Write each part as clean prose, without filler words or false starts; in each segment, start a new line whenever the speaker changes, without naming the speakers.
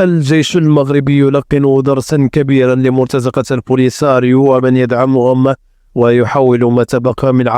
الجيش المغربي يلقن درسا كبيرا لمرتزقة البوليساريو ومن يدعمهم، ويحول ما تبقى من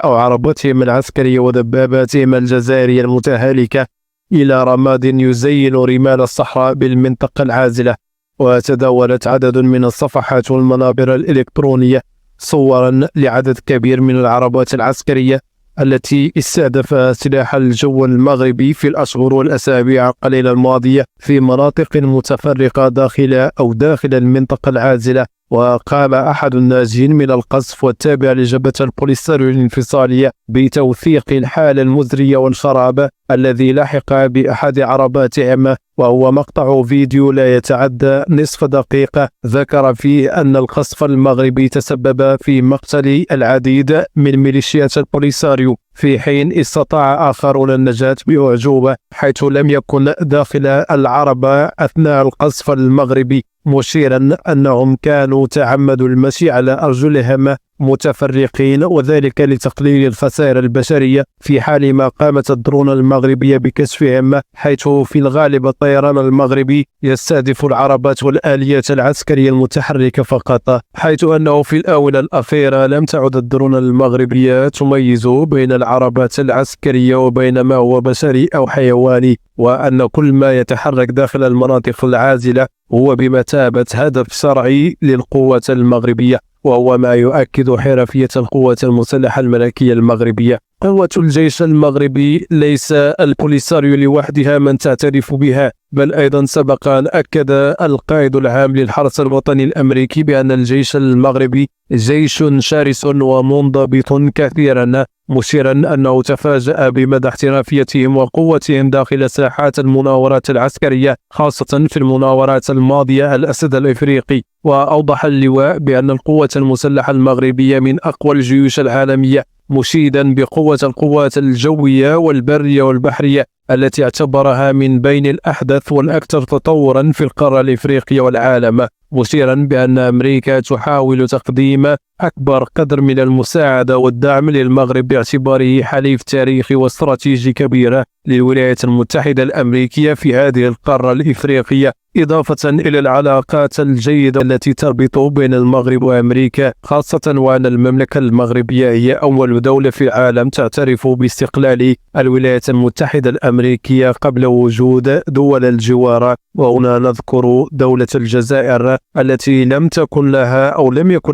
عرباتهم العسكرية ودباباتهم الجزائرية المتهالكة إلى رماد يزين رمال الصحراء بالمنطقة العازلة. وتداولت عدد من الصفحات والمنابر الإلكترونية صورا لعدد كبير من العربات العسكرية التي استهدف سلاح الجو المغربي في الأشهر والأسابيع القليلة الماضية في مناطق متفرقة داخل المنطقة العازلة. وقام أحد الناجين من القصف والتابع لجبهة البوليساريو الانفصالية بتوثيق الحالة المزرية والخراب الذي لحق بأحد عرباتهم، وهو مقطع فيديو لا يتعدى نصف دقيقة ذكر فيه أن القصف المغربي تسبب في مقتل العديد من ميليشيات البوليساريو، في حين استطاع آخرون النجاة بأعجوبة حيث لم يكن داخل العربة أثناء القصف المغربي، مشيرا أنهم كانوا تعمدوا المشي على أرجلهم متفرقين، وذلك لتقليل الخسائر البشرية في حال ما قامت الدرون المغربية بكشفهم، حيث في الغالب الطيران المغربي يستهدف العربات والآليات العسكرية المتحركة فقط، حيث أنه في الآونة الأخيرة لم تعد الدرون المغربية تميز بين العربات العسكرية وبين ما هو بشري أو حيواني، وأن كل ما يتحرك داخل المناطق العازلة هو بمثابة هدف شرعي للقوات المغربية، وهو ما يؤكد حرفية القوات المسلحة الملكية المغربية. قوة الجيش المغربي ليس البوليساريو لوحدها من تعترف بها، بل أيضا سبق أن أكد القائد العام للحرس الوطني الأمريكي بأن الجيش المغربي جيش شرس ومنضبط كثيرا، مشيرا أنه تفاجأ بمدى احترافيتهم وقوتهم داخل ساحات المناورات العسكرية، خاصة في المناورات الماضية الأسد الإفريقي. وأوضح اللواء بأن القوة المسلحة المغربية من أقوى الجيوش العالمية، مشيدا بقوة القوات الجوية والبرية والبحرية التي اعتبرها من بين الأحدث والأكثر تطورا في القارة الإفريقية والعالم، مشيرا بأن أمريكا تحاول تقديم أكبر قدر من المساعدة والدعم للمغرب باعتباره حليف تاريخي واستراتيجي كبير للولايات المتحدة الأمريكية في هذه القارة الإفريقية، إضافة إلى العلاقات الجيدة التي تربط بين المغرب وأمريكا، خاصة وأن المملكة المغربية هي أول دولة في العالم تعترف باستقلال الولايات المتحدة الأمريكية قبل وجود دول الجوار. وهنا نذكر دولة الجزائر التي لم يكن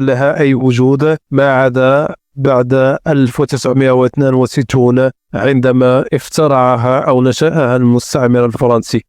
لها أي وجود ما عدا بعد 1962 عندما افترعها أو نشأها المستعمر الفرنسي.